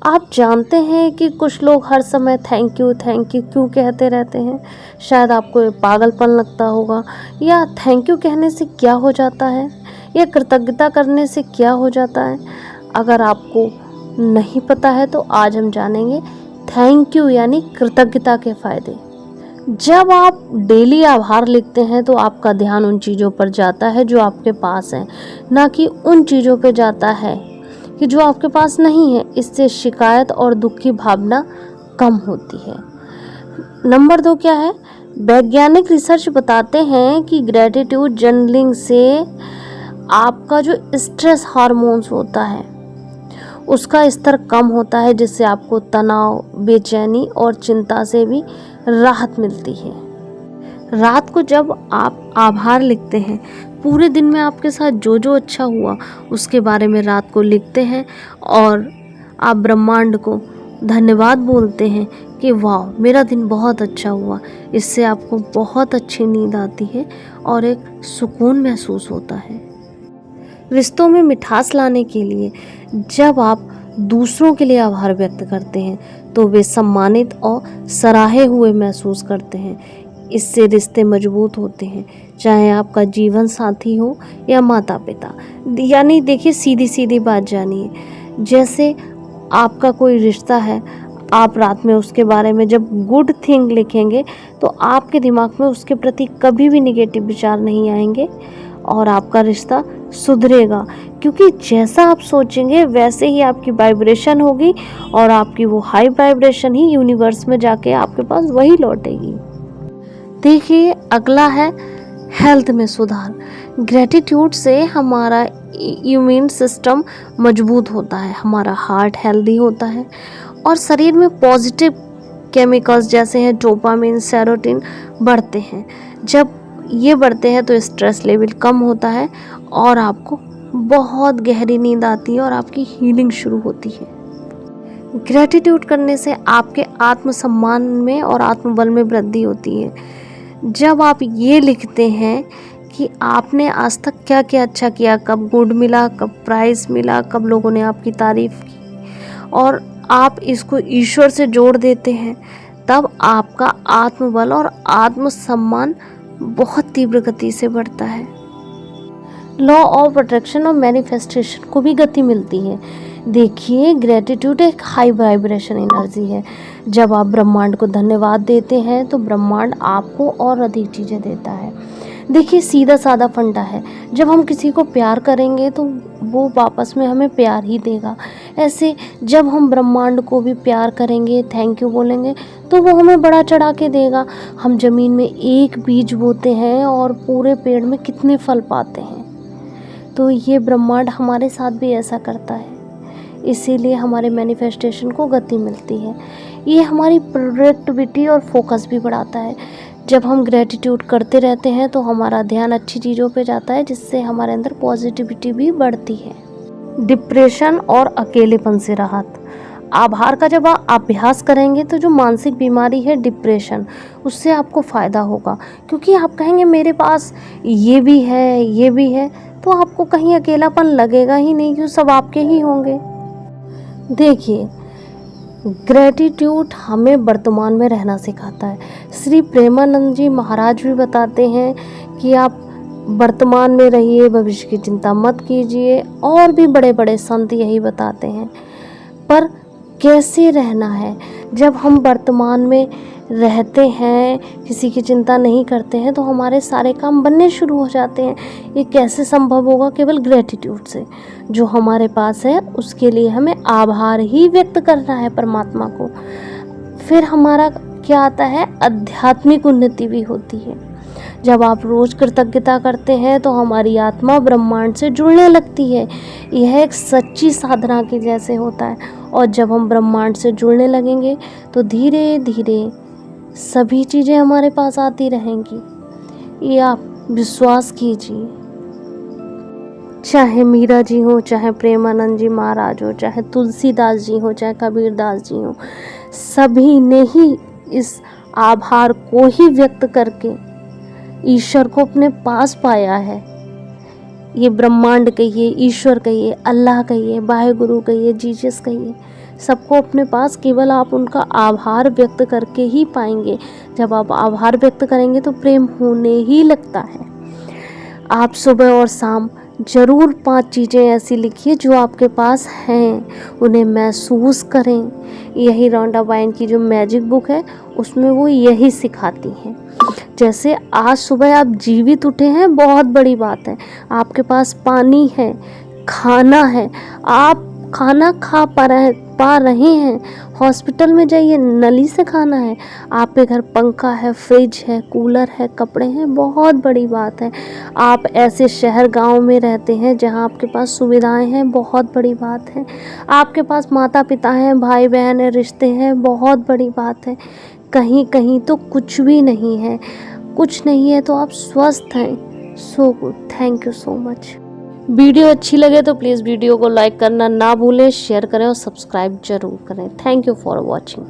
आप जानते हैं कि कुछ लोग हर समय थैंक यू क्यों कहते रहते हैं? शायद आपको ये पागलपन लगता होगा, या थैंक यू कहने से क्या हो जाता है, या कृतज्ञता करने से क्या हो जाता है। अगर आपको नहीं पता है तो आज हम जानेंगे थैंक यू यानी कृतज्ञता के फ़ायदे। जब आप डेली आभार लिखते हैं तो आपका ध्यान उन चीज़ों पर जाता है जो आपके पास हैं, ना कि उन चीज़ों पे जाता है कि जो आपके पास नहीं है। इससे शिकायत और दुख की भावना कम होती है। नंबर 2 क्या है? वैज्ञानिक रिसर्च बताते हैं कि ग्रेटिट्यूड जर्नलिंग से आपका जो स्ट्रेस हार्मोन्स होता है उसका स्तर कम होता है, जिससे आपको तनाव, बेचैनी और चिंता से भी राहत मिलती है। रात को जब आप आभार लिखते हैं, पूरे दिन में आपके साथ जो जो अच्छा हुआ उसके बारे में रात को लिखते हैं और आप ब्रह्मांड को धन्यवाद बोलते हैं कि वाह मेरा दिन बहुत अच्छा हुआ। इससे आपको बहुत अच्छी नींद आती है और एक सुकून महसूस होता है। रिश्तों में मिठास लाने के लिए जब आप दूसरों के लिए आभार व्यक्त करते हैं तो वे सम्मानित और सराहे हुए महसूस करते हैं। इससे रिश्ते मजबूत होते हैं, चाहे आपका जीवन साथी हो या माता पिता। यानी देखिए, सीधी सीधी बात जानिए, जैसे आपका कोई रिश्ता है, आप रात में उसके बारे में जब गुड थिंग लिखेंगे तो आपके दिमाग में उसके प्रति कभी भी निगेटिव विचार नहीं आएंगे और आपका रिश्ता सुधरेगा। क्योंकि जैसा आप सोचेंगे वैसे ही आपकी वाइब्रेशन होगी और आपकी वो हाई वाइब्रेशन ही यूनिवर्स में जाके आपके पास वही लौटेगी। देखिए, अगला है हेल्थ में सुधार। ग्रेटिट्यूड से हमारा इम्यून सिस्टम मजबूत होता है, हमारा हार्ट हेल्दी होता है और शरीर में पॉजिटिव केमिकल्स जैसे हैं डोपामिन, सेरोटोनिन बढ़ते हैं। जब ये बढ़ते हैं तो स्ट्रेस लेवल कम होता है और आपको बहुत गहरी नींद आती है और आपकी हीलिंग शुरू होती है। ग्रेटिट्यूड करने से आपके आत्मसम्मान में और आत्मबल में वृद्धि होती है। जब आप ये लिखते हैं कि आपने आज तक क्या क्या अच्छा किया, कब गुड मिला, कब प्राइज़ मिला, कब लोगों ने आपकी तारीफ़ की, और आप इसको ईश्वर से जोड़ देते हैं, तब आपका आत्मबल और आत्मसम्मान बहुत तीव्र गति से बढ़ता है। लॉ ऑफ अट्रैक्शन और मैनिफेस्टेशन को भी गति मिलती है। देखिए, ग्रेटिट्यूड एक हाई वाइब्रेशन एनर्जी है। जब आप ब्रह्मांड को धन्यवाद देते हैं तो ब्रह्मांड आपको और अधिक चीज़ें देता है। देखिए, सीधा साधा फंडा है, जब हम किसी को प्यार करेंगे तो वो वापस में हमें प्यार ही देगा। ऐसे जब हम ब्रह्मांड को भी प्यार करेंगे, थैंक यू बोलेंगे, तो वो हमें बड़ा चढ़ा के देगा। हम ज़मीन में एक बीज बोते हैं और पूरे पेड़ में कितने फल पाते हैं। तो ये ब्रह्मांड हमारे साथ भी ऐसा करता है, इसीलिए हमारे मैनिफेस्टेशन को गति मिलती है। ये हमारी प्रोडक्टिविटी और फोकस भी बढ़ाता है। जब हम ग्रेटिट्यूड करते रहते हैं तो हमारा ध्यान अच्छी चीज़ों पे जाता है, जिससे हमारे अंदर पॉजिटिविटी भी बढ़ती है। डिप्रेशन और अकेलेपन से राहत। आभार का जब आप अभ्यास करेंगे तो जो मानसिक बीमारी है डिप्रेशन, उससे आपको फ़ायदा होगा, क्योंकि आप कहेंगे मेरे पास ये भी है, ये भी है, तो आपको कहीं अकेलापन लगेगा ही नहीं, क्यों सब आपके ही होंगे। देखिए, ग्रेटिट्यूड हमें वर्तमान में रहना सिखाता है। श्री प्रेमानंद जी महाराज भी बताते हैं कि आप वर्तमान में रहिए, भविष्य की चिंता मत कीजिए, और भी बड़े बड़े संत यही बताते हैं। पर कैसे रहना है? जब हम वर्तमान में रहते हैं, किसी की चिंता नहीं करते हैं, तो हमारे सारे काम बनने शुरू हो जाते हैं। ये कैसे संभव होगा? केवल ग्रेटिट्यूड से। जो हमारे पास है उसके लिए हमें आभार ही व्यक्त करना है परमात्मा को। फिर हमारा क्या आता है? आध्यात्मिक उन्नति भी होती है। जब आप रोज़ कृतज्ञता करते हैं तो हमारी आत्मा ब्रह्मांड से जुड़ने लगती है। यह एक सच्ची साधना के जैसे होता है, और जब हम ब्रह्मांड से जुड़ने लगेंगे तो धीरे धीरे सभी चीज़ें हमारे पास आती रहेंगी। ये आप विश्वास कीजिए। चाहे मीरा जी हो, चाहे प्रेमानंद जी महाराज हो, चाहे तुलसीदास जी हो, चाहे कबीरदास जी हो, सभी ने ही इस आभार को ही व्यक्त करके ईश्वर को अपने पास पाया है। ये ब्रह्मांड कहिए, ईश्वर कहिए, अल्लाह कहिए, वाहेगुरु कहिए, जीसस कहिए, सबको अपने पास केवल आप उनका आभार व्यक्त करके ही पाएंगे। जब आप आभार व्यक्त करेंगे तो प्रेम होने ही लगता है। आप सुबह और शाम ज़रूर 5 चीज़ें ऐसी लिखिए जो आपके पास हैं, उन्हें महसूस करें। यही रॉन्डा बायन की जो मैजिक बुक है उसमें वो यही सिखाती हैं। जैसे आज सुबह आप जीवित उठे हैं, बहुत बड़ी बात है। आपके पास पानी है, खाना है, आप खाना खा पा रहे हैं। हॉस्पिटल में जाइए, नली से खाना है। आपके घर पंखा है, फ्रिज है, कूलर है, कपड़े हैं, बहुत बड़ी बात है। आप ऐसे शहर गांव में रहते हैं जहां आपके पास सुविधाएं हैं, बहुत बड़ी बात है। आपके पास माता पिता हैं, भाई बहन है, रिश्ते हैं, बहुत बड़ी बात है। कहीं कहीं तो कुछ भी नहीं है। कुछ नहीं है तो आप स्वस्थ हैं। So good, thank you so much. Video अच्छी लगे तो प्लीज़ वीडियो को लाइक करना ना भूलें, शेयर करें और सब्सक्राइब जरूर करें। Thank you for watching.